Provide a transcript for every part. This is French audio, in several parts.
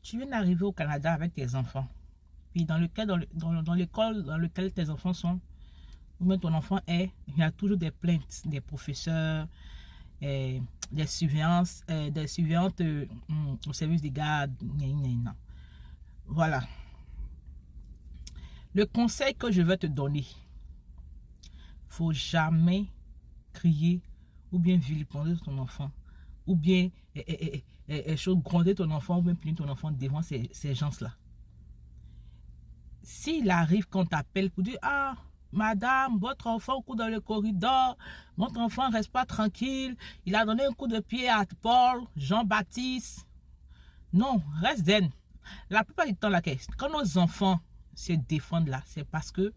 Tu viens d'arriver au Canada avec tes enfants. Puis dans l'école dans laquelle tes enfants sont, ou même ton enfant est, il y a toujours des plaintes des professeurs, des surveillantes au service des gardes. Voilà. Le conseil que je vais te donner, faut jamais crier ou bien vilipender ton enfant, ou bien gronder ton enfant, ou bien punir ton enfant devant ces gens-là. S'il arrive qu'on t'appelle pour dire « Ah, madame, votre enfant court dans le corridor, votre enfant ne reste pas tranquille, il a donné un coup de pied à Paul, Jean-Baptiste. » Non, reste zen. La plupart du temps, quand nos enfants se défendent là, c'est parce que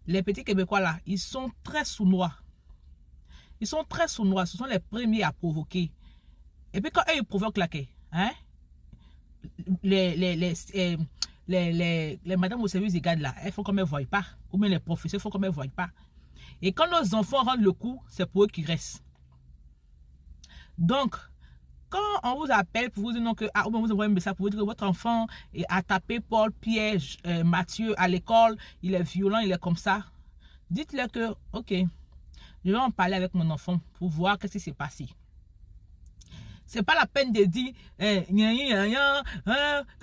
les petits Québécois là, ils sont très sournois. Ils sont très sournois, ce sont les premiers à provoquer. Et puis quand eux, ils provoquent là, hein, les madames au service des gardes là, elles font comme elles ne voient pas. Ou bien les professeurs font comme elles ne voient pas. Et quand nos enfants rendent le coup, c'est pour eux qui restent. Donc, quand on vous appelle pour vous dire non que, ou bien vous envoyez un message pour vous dire que votre enfant a tapé Paul, Pierre, Mathieu à l'école, il est violent, il est comme ça, dites-leur que, ok, je vais en parler avec mon enfant pour voir qu'est-ce qui s'est passé. C'est pas la peine de dire qu'est-ce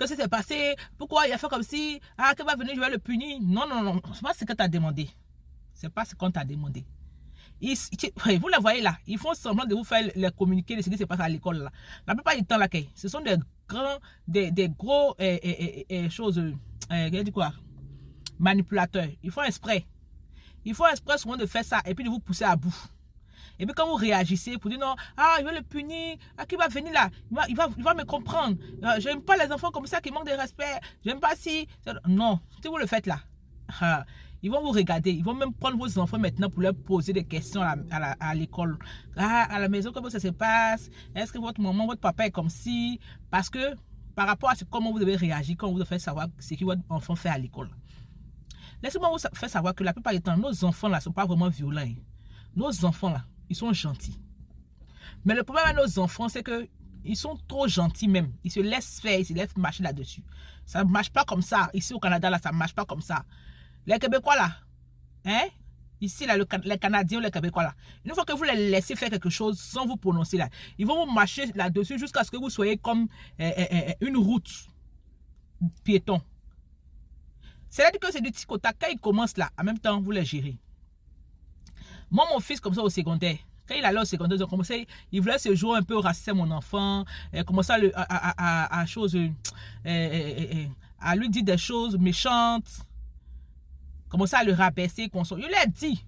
qui s'est passé, pourquoi il a fait comme si, qu'il va venir, je vais le punir. Non, non, non, c'est pas ce que tu as demandé. C'est pas ce qu'on t'a demandé. Vous les voyez là, ils font semblant de vous faire les communiquer de ce qui se passe à l'école là. La plupart du temps là, ce sont des gros choses, manipulateurs. Ils font exprès. Ils font exprès souvent de faire ça et puis de vous pousser à bout. Et puis quand vous réagissez pour dire non, je vais le punir, qui va venir là, il va me comprendre. J'aime pas les enfants comme ça qui manquent de respect. J'aime pas si. Non, si vous le faites là, ils vont vous regarder. Ils vont même prendre vos enfants maintenant pour leur poser des questions à l'école. À la maison, comment ça se passe? Est-ce que votre maman, votre papa est comme si? Parce que par rapport à comment vous devez réagir quand vous devez faire savoir ce que votre enfant fait à l'école. Laissez-moi vous faire savoir que la plupart du temps, nos enfants là ne sont pas vraiment violents. Nos enfants là, ils sont gentils. Mais le problème avec nos enfants, c'est que ils sont trop gentils même. Ils se laissent faire, ils se laissent marcher là-dessus. Ça ne marche pas comme ça. Ici au Canada, là, ça ne marche pas comme ça. Les Québécois là, hein? Ici, là, les Canadiens, les Québécois là, une fois que vous les laissez faire quelque chose sans vous prononcer là, ils vont vous marcher là-dessus jusqu'à ce que vous soyez comme une route piéton. C'est-à-dire que c'est du tic au tac. Quand ils commencent là, en même temps, vous les gérez. Moi, mon fils, comme ça, au secondaire, quand il allait au secondaire, il voulait se jouer un peu au racisme à mon enfant, commencer à lui dire des choses méchantes, commencer à le rabaisser. Je lui ai dit,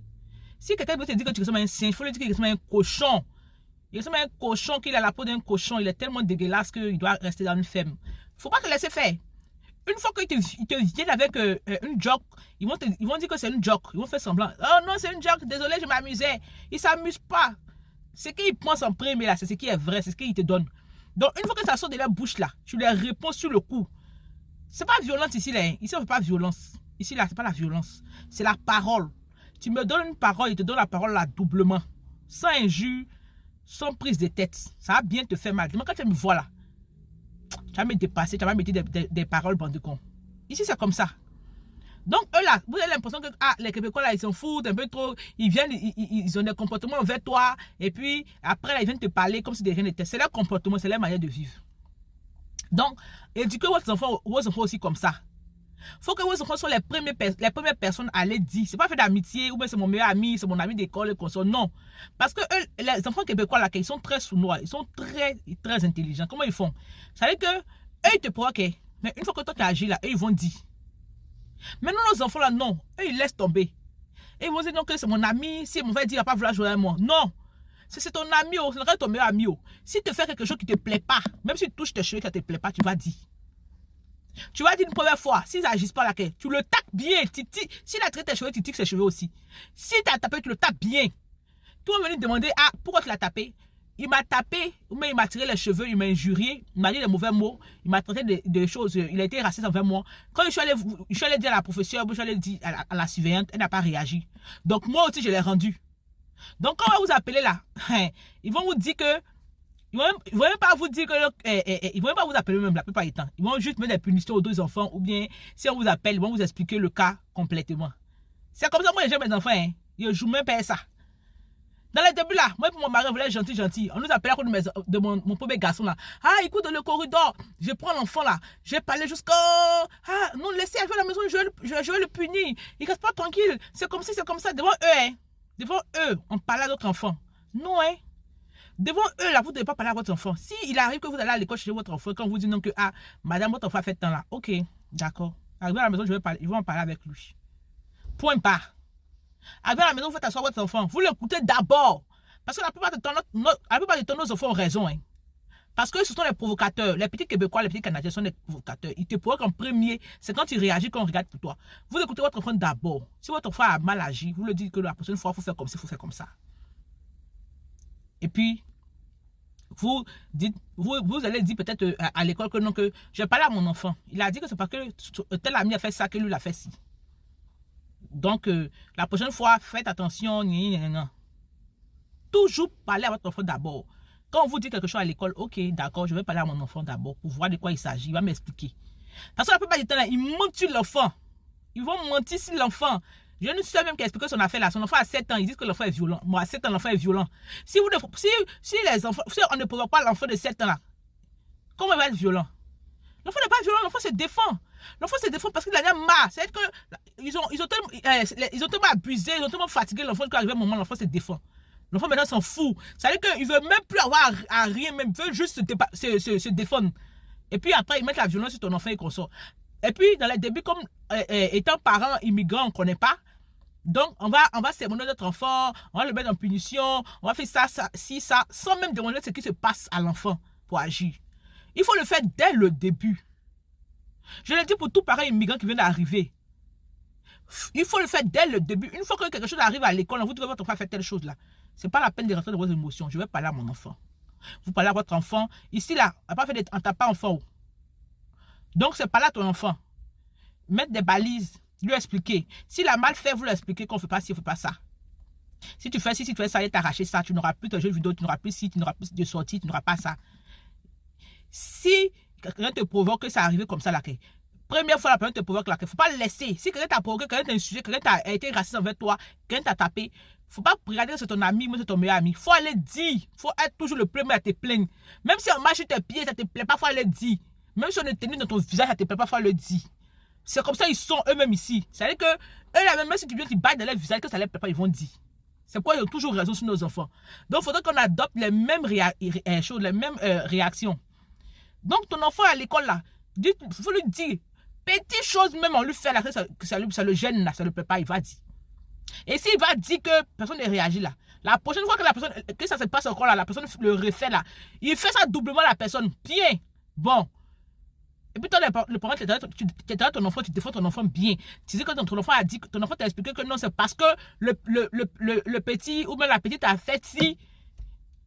si quelqu'un veut te dire que tu ressembles à un chien, il faut lui dire qu'il ressemble à un cochon. Il ressemble à un cochon, qu'il a la peau d'un cochon, il est tellement dégueulasse qu'il doit rester dans une ferme. Il ne faut pas te laisser faire. Une fois qu'ils te viennent avec une joke, ils vont dire que c'est une joke. Ils vont faire semblant. Oh non, c'est une joke. Désolé, je m'amusais. Ils ne s'amusent pas. Ce qu'ils pensent en premier, là, c'est ce qui est vrai. C'est ce qu'ils te donnent. Donc, une fois que ça sort de leur bouche, là, tu leur réponds sur le coup. Ce n'est pas violence ici, là. Ici, on ne fait pas violence. Ici, là, ce n'est pas la violence. C'est la parole. Tu me donnes une parole, il te donne la parole là doublement. Sans injure, sans prise de tête. Ça va bien te faire mal. Quand tu me vois là, tu vas me dépasser, tu vas me mettre des paroles, bande de cons. Ici, c'est comme ça. Donc, eux là, vous avez l'impression que les Québécois là, ils s'en foutent un peu trop. Ils viennent, ils ont des comportements envers toi. Et puis, après, là, ils viennent te parler comme si de rien n'était. C'est leur comportement, c'est leur manière de vivre. Donc, éduquez vos enfants aussi comme ça. Il faut que vos enfants soient les premières personnes à les dire. Ce n'est pas fait d'amitié, ou bien c'est mon meilleur ami, c'est mon ami d'école, non. Parce que eux, les enfants québécois là, ils sont très sournois, ils sont très, très intelligents. Comment ils font? Ça veut dire que eux, ils te provoquent. Mais une fois que toi tu agis là, eux, ils vont dire. Maintenant, nos enfants là, non. Eux, ils laissent tomber. Et ils vont dire non, que c'est mon ami, si mon frère dit, il ne va pas vouloir jouer avec moi. Non. C'est ton ami, c'est ton meilleur ami. Si tu fais quelque chose qui ne te plaît pas, même si tu touches tes cheveux qui ne te plaît pas, tu vas dire. Tu vas dire une première fois, s'ils n'agissent pas là, tu le tapes bien. S'il a traité tes cheveux, tu tiques ses cheveux aussi. Si tu as tapé, tu le tapes bien. Tu vas venir demander, pourquoi tu l'as tapé? Il m'a tapé, ou il m'a tiré les cheveux, il m'a injurié, il m'a dit des mauvais mots, il m'a traité de choses, il a été raciste envers moi. Quand je suis allé dire à la professeure, je suis allé dire à la surveillante, elle n'a pas réagi. Donc moi aussi, je l'ai rendu. Donc quand on va vous appeler là, ils vont vous dire que Ils vont même pas vous dire que ils vont même pas vous appeler même la plupart du temps. Ils vont juste mettre des punitions aux deux enfants ou bien si on vous appelle, ils vont vous expliquer le cas complètement. C'est comme ça moi j'aime mes enfants, hein. Ils jouent même pas ça. Dans les débuts là, moi pour mon mari, voulait gentil. On nous appelait à cause de mon premier garçon là. Ah, écoute dans le corridor, je prends l'enfant là, je vais parler jusqu'au... Ah, non, laissez aller à la maison, je vais le punir. Il reste pas tranquille. C'est comme si, c'est comme ça. Devant eux, hein. Devant eux, on parle à notre enfant. Non, hein. Devant eux, là, vous ne devez pas parler à votre enfant. Si il arrive que vous allez à l'école chez votre enfant, quand vous dites non que, ah, madame, votre enfant a fait tant là. Ok, d'accord. Arrivé à la maison, je vais en parler avec lui. Point pas. Arrivé à la maison, vous faites asseoir votre enfant. Vous l'écoutez d'abord. Parce que la plupart du temps, nos enfants ont raison. Hein. Parce que ce sont les provocateurs. Les petits Québécois, les petits Canadiens sont des provocateurs. Ils te provoquent en premier. C'est quand ils réagissent qu'on regarde pour toi. Vous écoutez votre enfant d'abord. Si votre enfant a mal agi, vous le dites que la prochaine fois, il faut faire comme ça, il faut faire comme ça. Et puis, vous allez dire peut-être à l'école que non, que je vais parler à mon enfant. Il a dit que c'est parce que tel ami a fait ça que lui l'a fait ci. Donc, la prochaine fois, faites attention. Toujours parler à votre enfant d'abord. Quand on vous dit quelque chose à l'école, ok, d'accord, je vais parler à mon enfant d'abord pour voir de quoi il s'agit. Il va m'expliquer. Parce que la plupart du temps, là, ils mentent sur l'enfant. Ils vont mentir sur l'enfant. Je ne sais même qui a expliqué son affaire là. Son enfant a 7 ans. Ils disent que l'enfant est violent. Moi, à 7 ans, l'enfant est violent. Si les enfants, si on ne provoque pas l'enfant de 7 ans là, comment il va être violent? L'enfant n'est pas violent, l'enfant se défend. L'enfant se défend parce qu'il en a marre. C'est-à-dire qu'ils ont tellement abusé, ils ont tellement fatigué l'enfant qu'arrivé un moment, l'enfant se défend. L'enfant maintenant s'en fout. C'est-à-dire qu'il ne veut même plus avoir à rien, même il veut juste se défendre. Et puis après, ils mettent la violence sur ton enfant et qu'on sort. Et puis, dans les débuts, comme étant parents immigrants, on ne connaît pas. Donc, on va sermonner notre enfant, on va le mettre en punition, on va faire ça, sans même demander ce qui se passe à l'enfant pour agir. Il faut le faire dès le début. Je le dis pour tout parent immigrant qui vient d'arriver. Il faut le faire dès le début. Une fois que quelque chose arrive à l'école, vous devez votre enfant faire telle chose là. Ce n'est pas la peine de rentrer dans vos émotions. Je vais parler à mon enfant. Vous parlez à votre enfant. Ici là, on n'a pas fait en tapant enfant. Donc, c'est parler à ton enfant. Mettre des balises. Lui expliquer. S'il a mal fait, vous lui expliquez qu'on ne fait pas ci, on ne fait pas ça. Si tu fais ci, si tu fais ça, il t'arracher ça, tu n'auras plus de jeux vidéo, tu n'auras plus ci, tu n'auras plus de sortie, tu n'auras pas ça. Si quelqu'un te provoque que ça arrive comme ça, là, première fois, la personne te provoque, là, il ne faut pas le laisser. Si quelqu'un t'a provoqué, quelqu'un t'a insulté, quelqu'un t'a été raciste envers toi, quelqu'un t'a tapé, il ne faut pas regarder que c'est ton ami, mais c'est ton meilleur ami. Il faut aller dire. Il faut être toujours le premier à te plaindre. Même si on marche sur tes pieds, ça ne te plaît pas, il faut aller dire. Même si on est tenu dans ton visage, ça ne te plaît pas, il faut le dire. C'est comme ça ils sont eux-mêmes ici. C'est-à-dire que eux, là, même si tu viens, tu bailles dans leur visage, que ça ne les plaît pas, ils vont dire. C'est pourquoi ils ont toujours raison sur nos enfants. Donc, il faudrait qu'on adopte les mêmes choses, les mêmes réactions. Donc, ton enfant à l'école, là, il faut lui dire, petite chose même, on lui fait là, que ça le gêne, là, ça ne le plaît pas, il va dire. Et s'il va dire que personne ne réagit là, la prochaine fois que ça se passe encore là, la personne le refait là, il fait ça doublement la personne. Bien. Bon. Et puis toi, le parent, tu es ton enfant, tu défends ton enfant bien. Tu sais que ton enfant a dit, ton enfant t'a expliqué que non, c'est parce que le petit ou même la petite a fait si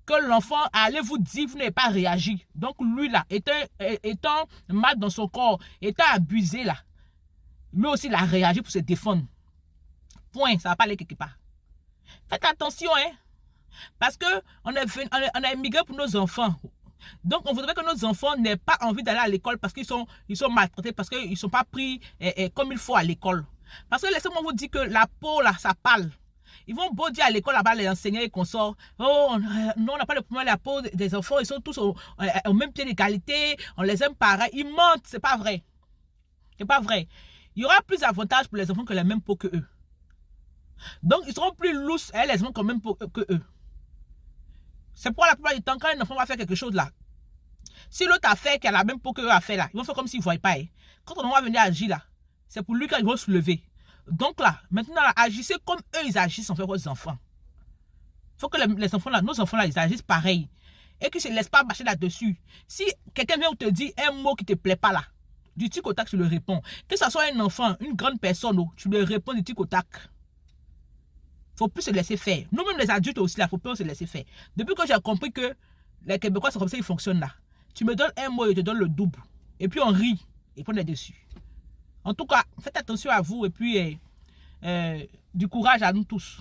que l'enfant allait vous dire, vous n'avez pas réagi. Donc lui là, étant mal dans son corps, étant abusé là, lui aussi il a réagi pour se défendre. Point, ça va pas aller quelque part. Faites attention, hein. Parce que on a immigré pour nos enfants. Donc, on voudrait que nos enfants n'aient pas envie d'aller à l'école parce qu'ils sont maltraités, parce qu'ils ne sont pas pris comme il faut à l'école. Parce que laissez-moi vous dire que la peau, là, ça parle. Ils vont beau dire à l'école, là-bas, les enseignants et consorts, oh, non, on n'a pas de problème, la peau des enfants, ils sont tous au même pied d'égalité, on les aime pareil. Ils mentent, c'est pas vrai. C'est pas vrai. Il y aura plus d'avantages pour les enfants que la même peau que eux. Donc, ils seront plus lousses, les enfants qui ont même peau que eux. C'est pour la plupart du temps, quand un enfant va faire quelque chose là, si l'autre a fait, qui a la même peau qu'eux a fait là, ils vont faire comme s'ils ne voyaient pas. Hein. Quand on va venir agir là, c'est pour lui qu'ils vont se lever. Donc là, maintenant, là, agissez comme eux, ils agissent envers vos enfants. Il faut que les enfants là, nos enfants là, ils agissent pareil. Et qu'ils ne se laissent pas marcher là-dessus. Si quelqu'un vient te dire un mot qui ne te plaît pas là, du tic au tac, tu le réponds. Que ce soit un enfant, une grande personne, tu le réponds du tic au tac. Il ne faut plus se laisser faire. Nous-mêmes, les adultes aussi, il ne faut plus se laisser faire. Depuis que j'ai compris que les Québécois, c'est comme ça qu'ils fonctionnent là. Tu me donnes un mot et je te donne le double. Et puis on rit et puis on est dessus. En tout cas, faites attention à vous et puis du courage à nous tous.